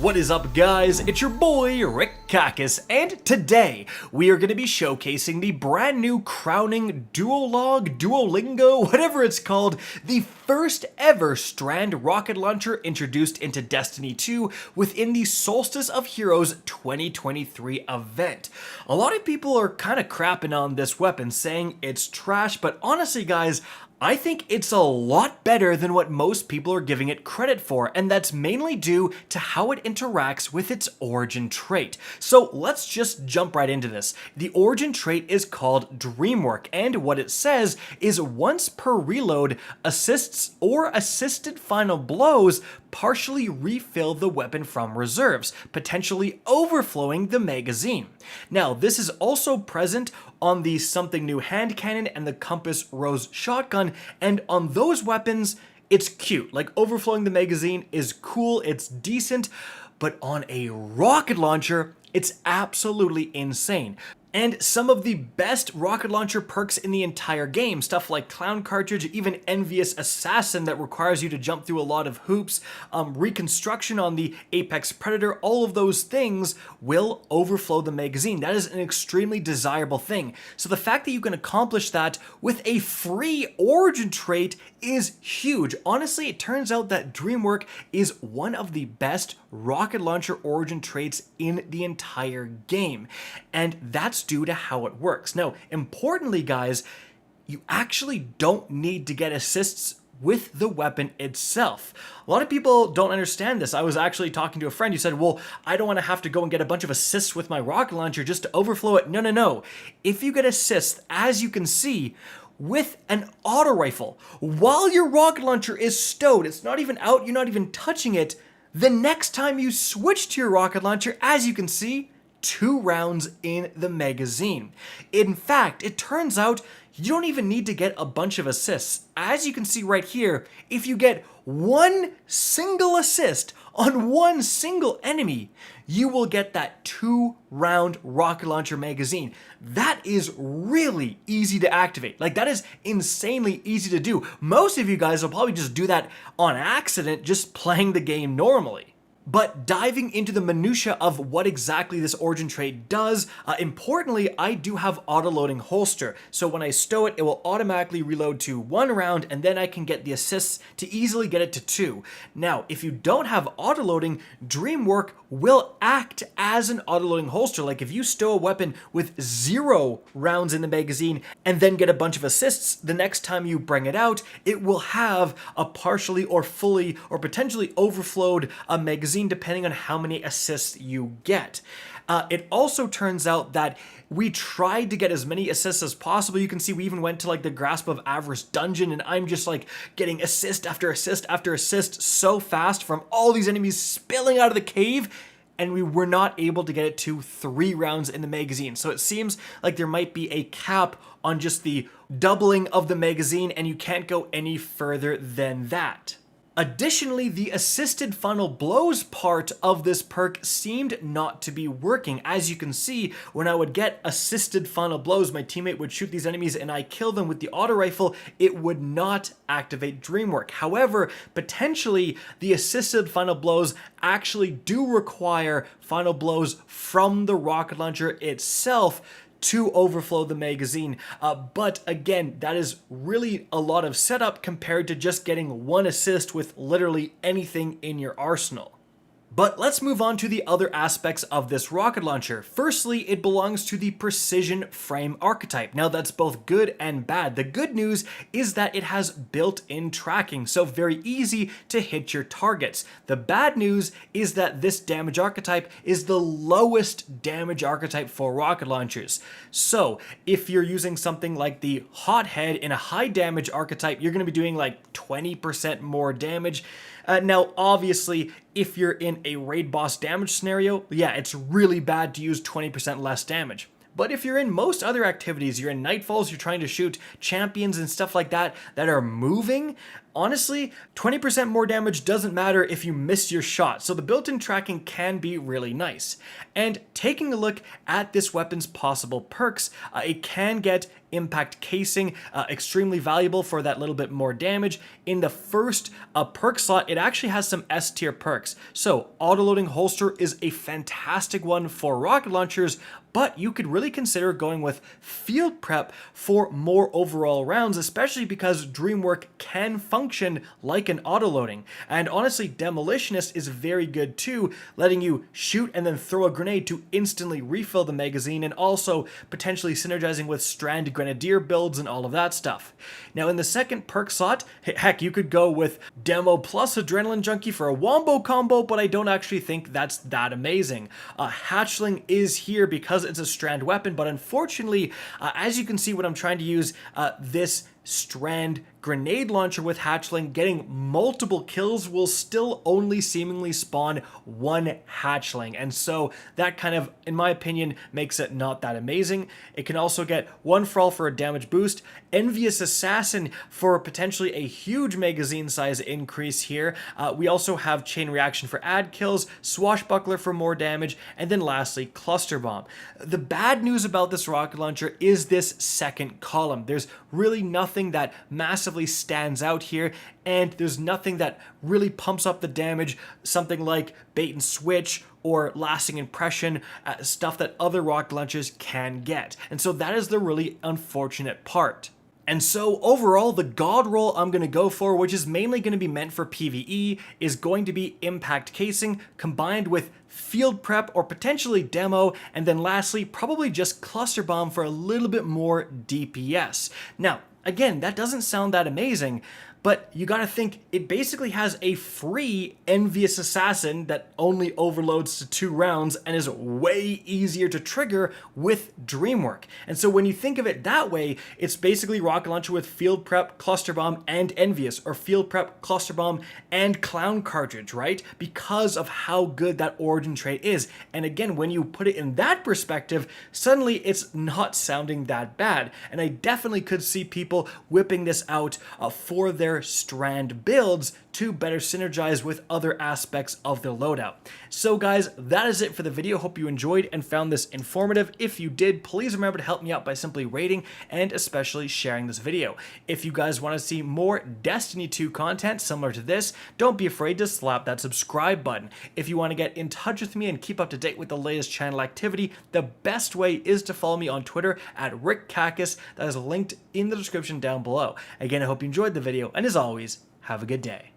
What is up, guys? It's your boy Rick Kakis, and today we are going to be showcasing the brand new Crowning Duolingo, whatever it's called, the first ever Strand Rocket Launcher introduced into Destiny 2 within the Solstice of Heroes 2023 event. A lot of people are kind of crapping on this weapon, saying it's trash, but honestly, guys, I think it's a lot better than what most people are giving it credit for, and that's mainly due to how it interacts with its origin trait. So let's just jump right into this. The origin trait is called Dreamwork, and what it says is once per reload, assists or assisted final blows partially refill the weapon from reserves, potentially overflowing the magazine. Now, this is also present on the Something New hand cannon and the Compass Rose shotgun, and on those weapons, it's cute. Like, overflowing the magazine is cool, it's decent, but on a rocket launcher, it's absolutely insane. And some of the best rocket launcher perks in the entire game, stuff like Clown Cartridge, even Envious Assassin that requires you to jump through a lot of hoops, Reconstruction on the Apex Predator, all of those things will overflow the magazine. That is an extremely desirable thing. So the fact that you can accomplish that with a free origin trait is huge. Honestly, it turns out that Dreamwork is one of the best rocket launcher origin traits in the entire game, and that's due to how it works. Now, importantly, guys, you actually don't need to get assists with the weapon itself. A lot of people don't understand this. I was actually talking to a friend who said, well, I don't want to have to go and get a bunch of assists with my rocket launcher just to overflow it. No. If you get assists, as you can see, with an auto rifle, while your rocket launcher is stowed, it's not even out, you're not even touching it, the next time you switch to your rocket launcher, as you can see, 2 rounds in the magazine. In fact, it turns out you don't even need to get a bunch of assists. As you can see right here, if you get one single assist on one single enemy, you will get that 2-round rocket launcher magazine. That is really easy to activate. Like, that is insanely easy to do. Most of you guys will probably just do that on accident, just playing the game normally. But diving into the minutia of what exactly this origin trait does, importantly, I do have auto-loading holster. So when I stow it, it will automatically reload to 1 round, and then I can get the assists to easily get it to 2. Now, if you don't have auto-loading, Dreamwork will act as an auto-loading holster. Like, if you stow a weapon with 0 rounds in the magazine and then get a bunch of assists, the next time you bring it out, it will have a partially or fully or potentially overflowed magazine, depending on how many assists you get. It also turns out that we tried to get as many assists as possible. You can see we even went to like the Grasp of Avarice dungeon, and I'm just like getting assist after assist after assist so fast from all these enemies spilling out of the cave, and we were not able to get it to 3 rounds in the magazine. So it seems like there might be a cap on just the doubling of the magazine, and you can't go any further than that. Additionally, the assisted final blows part of this perk seemed not to be working. As you can see, when I would get assisted final blows, my teammate would shoot these enemies and I kill them with the auto rifle, it would not activate Dreamwork. However, potentially the assisted final blows actually do require final blows from the rocket launcher itself to overflow the magazine. But again, that is really a lot of setup compared to just getting 1 assist with literally anything in your arsenal. But let's move on to the other aspects of this rocket launcher. Firstly, it belongs to the precision frame archetype. Now, that's both good and bad. The good news is that it has built-in tracking, so very easy to hit your targets. The bad news is that this damage archetype is the lowest damage archetype for rocket launchers. So if you're using something like the Hothead in a high damage archetype, you're going to be doing like 20% more damage. Now, obviously, if you're in a raid boss damage scenario, yeah, it's really bad to use 20% less damage. But if you're in most other activities, you're in Nightfalls, you're trying to shoot champions and stuff like that that are moving, honestly, 20% more damage doesn't matter if you miss your shot, so the built-in tracking can be really nice. And taking a look at this weapon's possible perks, it can get impact casing, extremely valuable for that little bit more damage. In the first perk slot, it actually has some S tier perks. So autoloading holster is a fantastic one for rocket launchers, but you could really consider going with field prep for more overall rounds, especially because Dreamwork can function like an autoloading. And honestly, Demolitionist is very good too, letting you shoot and then throw a grenade to instantly refill the magazine, and also potentially synergizing with Strand Grenadier builds and all of that stuff. Now in the second perk slot, heck, you could go with Demo plus Adrenaline Junkie for a wombo combo, but I don't actually think that's that amazing. Hatchling is here because it's a strand weapon, but unfortunately, as you can see when I'm trying to use this Strand Grenade Launcher with Hatchling, getting multiple kills will still only seemingly spawn one Hatchling, and so that kind of, in my opinion, makes it not that amazing. It can also get One for All for a damage boost, Envious Assassin for potentially a huge magazine size increase here. We also have Chain Reaction for add kills, Swashbuckler for more damage, and then lastly, Cluster Bomb. The bad news about this rocket launcher is this second column. There's really nothing that massively stands out here, and there's nothing that really pumps up the damage, something like Bait and Switch or Lasting Impression, stuff that other rocket launchers can get. And so that is the really unfortunate part. And so overall, the god roll I'm going to go for, which is mainly going to be meant for PvE, is going to be Impact Casing combined with Field Prep or potentially Demo, and then lastly, probably just Cluster Bomb for a little bit more DPS. Now, again, that doesn't sound that amazing, but you gotta think it basically has a free Envious Assassin that only overloads to 2 rounds and is way easier to trigger with Dreamwork. And so when you think of it that way, it's basically Rocket Launcher with Field Prep, Cluster Bomb, and Envious, or Field Prep, Cluster Bomb, and Clown Cartridge, right? Because of how good that origin trait is. And again, when you put it in that perspective, suddenly it's not sounding that bad. And I definitely could see people whipping this out for their Strand builds to better synergize with other aspects of their loadout. So guys, that is it for the video. Hope you enjoyed and found this informative. If you did, please remember to help me out by simply rating and especially sharing this video. If you guys want to see more Destiny 2 content similar to this, don't be afraid to slap that subscribe button. If you want to get in touch with me and keep up to date with the latest channel activity, the best way is to follow me on Twitter at RickKakis. That is linked in the description down below. Again, I hope you enjoyed the video, and as always, have a good day.